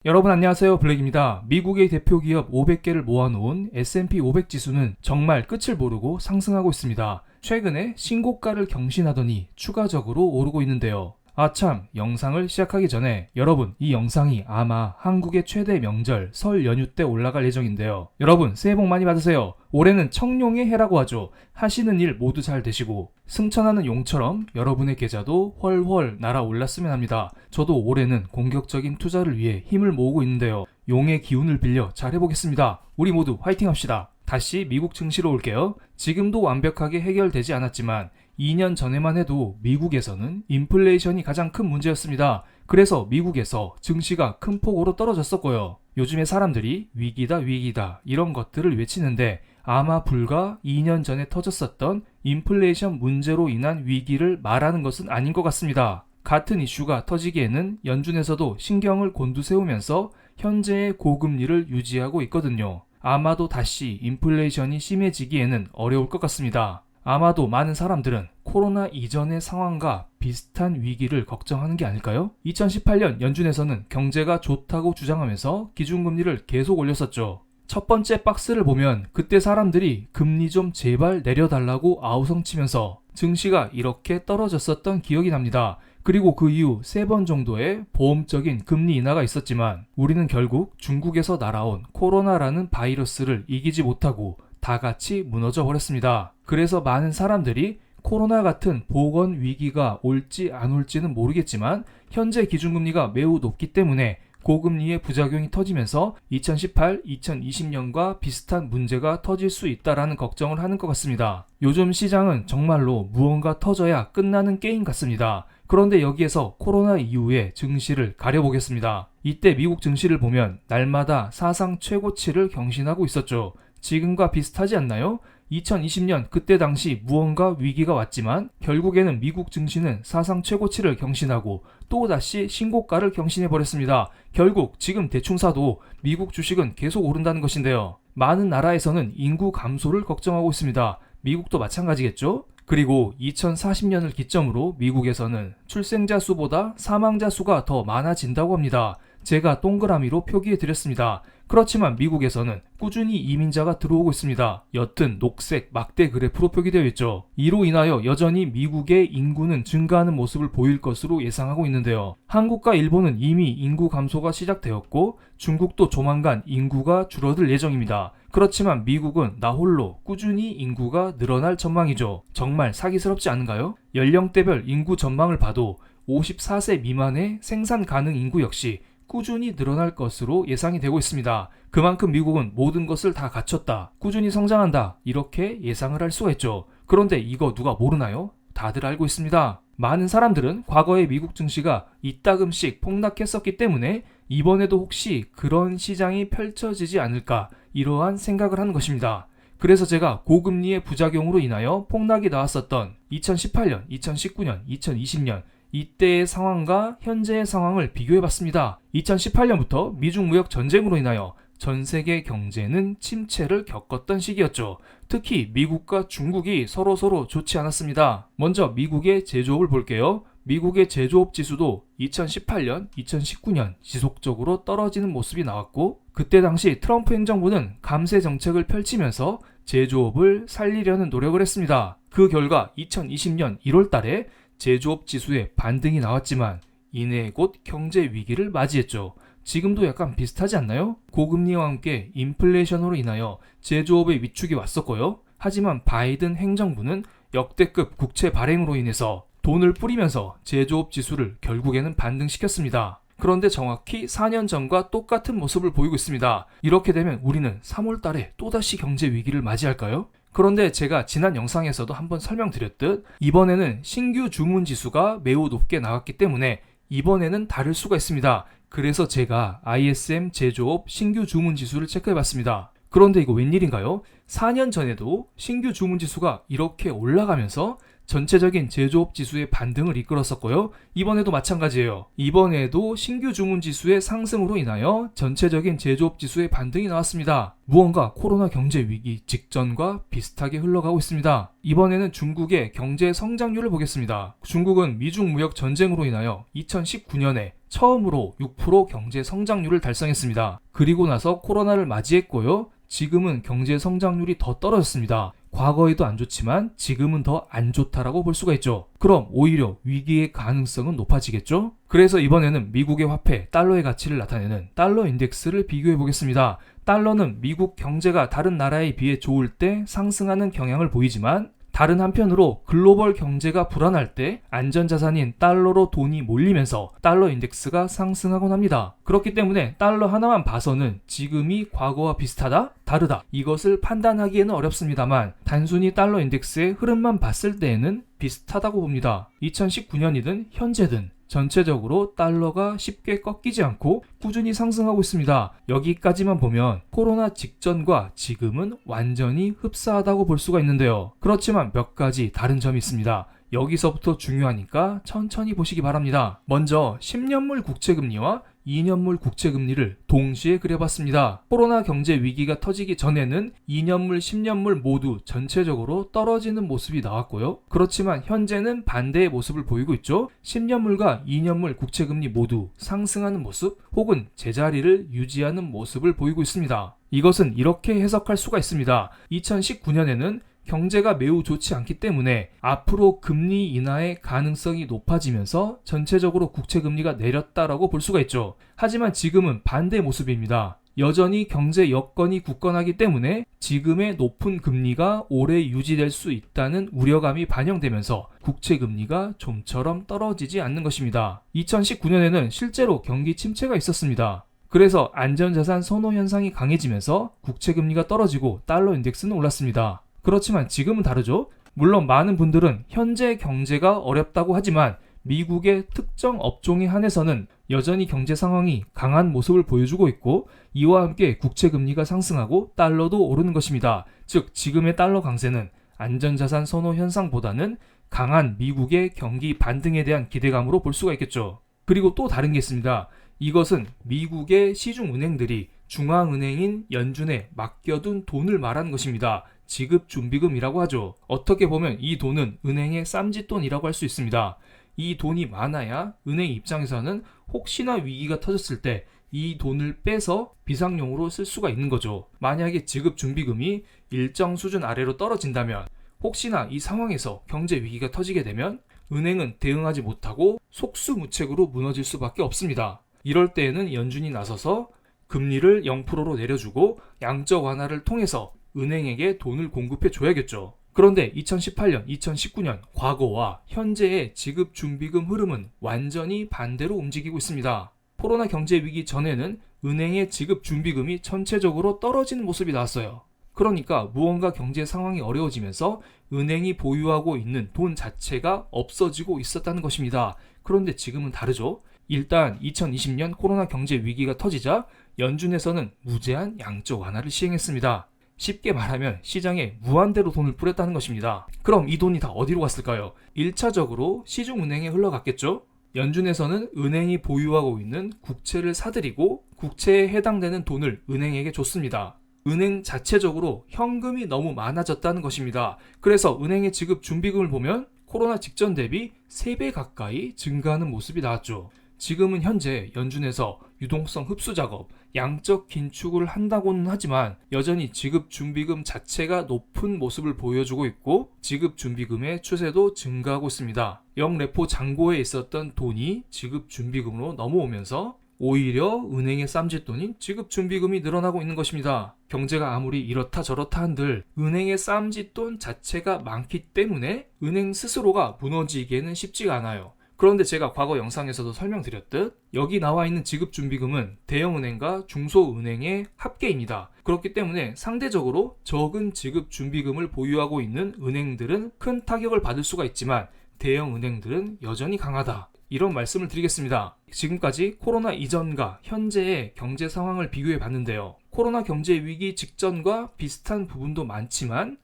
여러분 안녕하세요, 블랙입니다. 미국의 대표 기업 500개를 모아놓은 S&P 500 지수는 정말 끝을 모르고 상승하고 있습니다. 최근에 신고가를 경신하더니 추가적으로 오르고 있는데요. 아참, 영상을 시작하기 전에 여러분, 이 영상이 아마 한국의 최대 명절 설 연휴 때 올라갈 예정인데요. 여러분, 새해 복 많이 받으세요. 올해는 청룡의 해라고 하죠. 하시는 일 모두 잘 되시고 승천하는 용처럼 여러분의 계좌도 훨훨 날아올랐으면 합니다. 저도 올해는 공격적인 투자를 위해 힘을 모으고 있는데요. 용의 기운을 빌려 잘 해보겠습니다. 우리 모두 화이팅 합시다. 다시 미국 증시로 올게요. 지금도 완벽하게 해결되지 않았지만 2년 전에만 해도 미국에서는 인플레이션이 가장 큰 문제였습니다. 그래서 미국에서 증시가 큰 폭으로 떨어졌었고요. 요즘에 사람들이 위기다 이런 것들을 외치는데 아마 불과 2년 전에 터졌었던 인플레이션 문제로 인한 위기를 말하는 것은 아닌 것 같습니다. 같은 이슈가 터지기에는 연준에서도 신경을 곤두세우면서 현재의 고금리를 유지하고 있거든요. 아마도 다시 인플레이션이 심해지기에는 어려울 것 같습니다. 아마도 많은 사람들은 코로나 이전의 상황과 비슷한 위기를 걱정하는 게 아닐까요? 2018년 연준에서는 경제가 좋다고 주장하면서 기준금리를 계속 올렸었죠. 첫 번째 박스를 보면 그때 사람들이 금리 좀 제발 내려달라고 아우성치면서 증시가 이렇게 떨어졌었던 기억이 납니다. 그리고 그 이후 3번 정도의 보험적인 금리 인하가 있었지만 우리는 결국 중국에서 날아온 코로나라는 바이러스를 이기지 못하고 다 같이 무너져 버렸습니다. 그래서 많은 사람들이 코로나 같은 보건 위기가 올지 안 올지는 모르겠지만 현재 기준금리가 매우 높기 때문에 고금리의 부작용이 터지면서 2018, 2020년과 비슷한 문제가 터질 수 있다라는 걱정을 하는 것 같습니다. 요즘 시장은 정말로 무언가 터져야 끝나는 게임 같습니다. 그런데 여기에서 코로나 이후의 증시를 가려보겠습니다. 이때 미국 증시를 보면 날마다 사상 최고치를 경신하고 있었죠. 지금과 비슷하지 않나요? 2020년 그때 당시 무언가 위기가 왔지만 결국에는 미국 증시는 사상 최고치를 경신하고 또다시 신고가를 경신해버렸습니다. 결국 지금 대충 사도 미국 주식은 계속 오른다는 것인데요. 많은 나라에서는 인구 감소를 걱정하고 있습니다. 미국도 마찬가지겠죠? 그리고 2040년을 기점으로 미국에서는 출생자 수보다 사망자 수가 더 많아진다고 합니다. 제가 동그라미로 표기해 드렸습니다. 그렇지만 미국에서는 꾸준히 이민자가 들어오고 있습니다. 옅은 녹색 막대 그래프로 표기되어 있죠. 이로 인하여 여전히 미국의 인구는 증가하는 모습을 보일 것으로 예상하고 있는데요. 한국과 일본은 이미 인구 감소가 시작되었고 중국도 조만간 인구가 줄어들 예정입니다. 그렇지만 미국은 나 홀로 꾸준히 인구가 늘어날 전망이죠. 정말 사기스럽지 않은가요? 연령대별 인구 전망을 봐도 54세 미만의 생산 가능 인구 역시 꾸준히 늘어날 것으로 예상이 되고 있습니다. 그만큼 미국은 모든 것을 다 갖췄다, 꾸준히 성장한다, 이렇게 예상을 할 수가 있죠. 그런데 이거 누가 모르나요? 다들 알고 있습니다. 많은 사람들은 과거에 미국 증시가 이따금씩 폭락했었기 때문에 이번에도 혹시 그런 시장이 펼쳐지지 않을까 이러한 생각을 하는 것입니다. 그래서 제가 고금리의 부작용으로 인하여 폭락이 나왔었던 2018년, 2019년, 2020년 이때의 상황과 현재의 상황을 비교해봤습니다. 2018년부터 미중 무역 전쟁으로 인하여 전 세계 경제는 침체를 겪었던 시기였죠. 특히 미국과 중국이 서로 좋지 않았습니다. 먼저 미국의 제조업을 볼게요. 미국의 제조업 지수도 2018년, 2019년 지속적으로 떨어지는 모습이 나왔고 그때 당시 트럼프 행정부는 감세 정책을 펼치면서 제조업을 살리려는 노력을 했습니다. 그 결과 2020년 1월 달에 제조업 지수에 반등이 나왔지만 이내 곧 경제 위기를 맞이했죠. 지금도 약간 비슷하지 않나요? 고금리와 함께 인플레이션으로 인하여 제조업의 위축이 왔었고요. 하지만 바이든 행정부는 역대급 국채 발행으로 인해서 돈을 뿌리면서 제조업 지수를 결국에는 반등시켰습니다. 그런데 정확히 4년 전과 똑같은 모습을 보이고 있습니다. 이렇게 되면 우리는 3월 달에 또다시 경제 위기를 맞이할까요? 그런데 제가 지난 영상에서도 한번 설명드렸듯 이번에는 신규 주문 지수가 매우 높게 나왔기 때문에 이번에는 다를 수가 있습니다. 그래서 제가 ISM 제조업 신규 주문 지수를 체크해봤습니다. 그런데 이거 웬일인가요? 4년 전에도 신규 주문 지수가 이렇게 올라가면서 전체적인 제조업 지수의 반등을 이끌었었고요. 이번에도 마찬가지예요. 이번에도 신규 주문 지수의 상승으로 인하여 전체적인 제조업 지수의 반등이 나왔습니다. 무언가 코로나 경제 위기 직전과 비슷하게 흘러가고 있습니다. 이번에는 중국의 경제 성장률을 보겠습니다. 중국은 미중 무역 전쟁으로 인하여 2019년에 처음으로 6% 경제 성장률을 달성했습니다. 그리고 나서 코로나를 맞이했고요. 지금은 경제 성장률이 더 떨어졌습니다. 과거에도 안 좋지만 지금은 더 안 좋다라고 볼 수가 있죠. 그럼 오히려 위기의 가능성은 높아지겠죠? 그래서 이번에는 미국의 화폐 달러의 가치를 나타내는 달러 인덱스를 비교해 보겠습니다. 달러는 미국 경제가 다른 나라에 비해 좋을 때 상승하는 경향을 보이지만 다른 한편으로 글로벌 경제가 불안할 때 안전자산인 달러로 돈이 몰리면서 달러 인덱스가 상승하곤 합니다. 그렇기 때문에 달러 하나만 봐서는 지금이 과거와 비슷하다? 다르다? 이것을 판단하기에는 어렵습니다만 단순히 달러 인덱스의 흐름만 봤을 때에는 비슷하다고 봅니다. 2019년이든 현재든 전체적으로 달러가 쉽게 꺾이지 않고 꾸준히 상승하고 있습니다. 여기까지만 보면 코로나 직전과 지금은 완전히 흡사하다고 볼 수가 있는데요. 그렇지만 몇 가지 다른 점이 있습니다. 여기서부터 중요하니까 천천히 보시기 바랍니다. 먼저 10년물 국채금리와 2년물 국채금리를 동시에 그려봤습니다. 코로나 경제 위기가 터지기 전에는 2년물, 10년물 모두 전체적으로 떨어지는 모습이 나왔고요. 그렇지만 현재는 반대의 모습을 보이고 있죠. 10년물과 2년물 국채금리 모두 상승하는 모습 혹은 제자리를 유지하는 모습을 보이고 있습니다. 이것은 이렇게 해석할 수가 있습니다. 2019년에는 경제가 매우 좋지 않기 때문에 앞으로 금리 인하의 가능성이 높아지면서 전체적으로 국채금리가 내렸다라고 볼 수가 있죠. 하지만 지금은 반대 모습입니다. 여전히 경제 여건이 굳건하기 때문에 지금의 높은 금리가 오래 유지될 수 있다는 우려감이 반영되면서 국채금리가 좀처럼 떨어지지 않는 것입니다. 2019년에는 실제로 경기 침체가 있었습니다. 그래서 안전자산 선호 현상이 강해지면서 국채금리가 떨어지고 달러 인덱스는 올랐습니다. 그렇지만 지금은 다르죠. 물론 많은 분들은 현재 경제가 어렵다고 하지만 미국의 특정 업종에 한해서는 여전히 경제 상황이 강한 모습을 보여주고 있고 이와 함께 국채금리가 상승하고 달러도 오르는 것입니다. 즉 지금의 달러 강세는 안전자산 선호 현상보다는 강한 미국의 경기 반등에 대한 기대감으로 볼 수가 있겠죠. 그리고 또 다른 게 있습니다. 이것은 미국의 시중은행들이 중앙은행인 연준에 맡겨둔 돈을 말하는 것입니다. 지급준비금이라고 하죠. 어떻게 보면 이 돈은 은행의 쌈짓돈이라고 할 수 있습니다. 이 돈이 많아야 은행 입장에서는 혹시나 위기가 터졌을 때 이 돈을 빼서 비상용으로 쓸 수가 있는 거죠. 만약에 지급준비금이 일정 수준 아래로 떨어진다면 혹시나 이 상황에서 경제 위기가 터지게 되면 은행은 대응하지 못하고 속수무책으로 무너질 수밖에 없습니다. 이럴 때에는 연준이 나서서 금리를 0%로 내려주고 양적 완화를 통해서 은행에게 돈을 공급해 줘야겠죠. 그런데 2018년, 2019년 과거와 현재의 지급준비금 흐름은 완전히 반대로 움직이고 있습니다. 코로나 경제 위기 전에는 은행의 지급준비금이 전체적으로 떨어지는 모습이 나왔어요. 그러니까 무언가 경제 상황이 어려워지면서 은행이 보유하고 있는 돈 자체가 없어지고 있었다는 것입니다. 그런데 지금은 다르죠. 일단 2020년 코로나 경제 위기가 터지자 연준에서는 무제한 양적 완화를 시행했습니다. 쉽게 말하면 시장에 무한대로 돈을 뿌렸다는 것입니다. 그럼 이 돈이 다 어디로 갔을까요? 1차적으로 시중은행에 흘러갔겠죠? 연준에서는 은행이 보유하고 있는 국채를 사들이고 국채에 해당되는 돈을 은행에게 줬습니다. 은행 자체적으로 현금이 너무 많아졌다는 것입니다. 그래서 은행의 지급 준비금을 보면 코로나 직전 대비 3배 가까이 증가하는 모습이 나왔죠. 지금은 현재 연준에서 유동성 흡수 작업, 양적 긴축을 한다고는 하지만 여전히 지급준비금 자체가 높은 모습을 보여주고 있고 지급준비금의 추세도 증가하고 있습니다. 영레포 잔고에 있었던 돈이 지급준비금으로 넘어오면서 오히려 은행의 쌈짓돈인 지급준비금이 늘어나고 있는 것입니다. 경제가 아무리 이렇다 저렇다 한들 은행의 쌈짓돈 자체가 많기 때문에 은행 스스로가 무너지기에는 쉽지가 않아요. 그런데 제가 과거 영상에서도 설명드렸듯 여기 나와 있는 지급준비금은 대형은행과 중소은행의 합계입니다. 그렇기 때문에 상대적으로 적은 지급준비금을 보유하고 있는 은행들은 큰 타격을 받을 수가 있지만 대형은행들은 여전히 강하다. 이런 말씀을 드리겠습니다. 지금까지 코로나 이전과 현재의 경제 상황을 비교해 봤는데요. 코로나 경제 위기 직전과 비슷한 부분도 많지만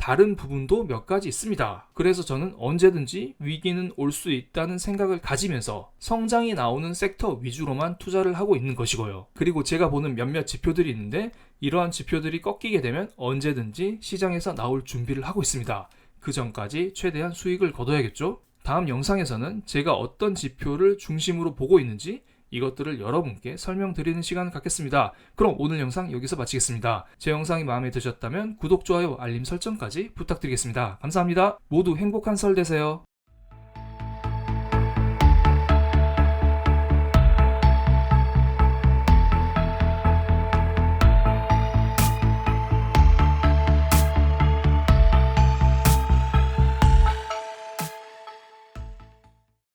다른 부분도 몇 가지 있습니다. 그래서 저는 언제든지 위기는 올 수 있다는 생각을 가지면서 성장이 나오는 섹터 위주로만 투자를 하고 있는 것이고요. 그리고 제가 보는 몇몇 지표들이 있는데 이러한 지표들이 꺾이게 되면 언제든지 시장에서 나올 준비를 하고 있습니다. 그 전까지 최대한 수익을 거둬야겠죠? 다음 영상에서는 제가 어떤 지표를 중심으로 보고 있는지 이것들을 여러분께 설명드리는 시간을 갖겠습니다. 그럼 오늘 영상 여기서 마치겠습니다. 제 영상이 마음에 드셨다면 구독, 좋아요, 알림 설정까지 부탁드리겠습니다. 감사합니다. 모두 행복한 설 되세요.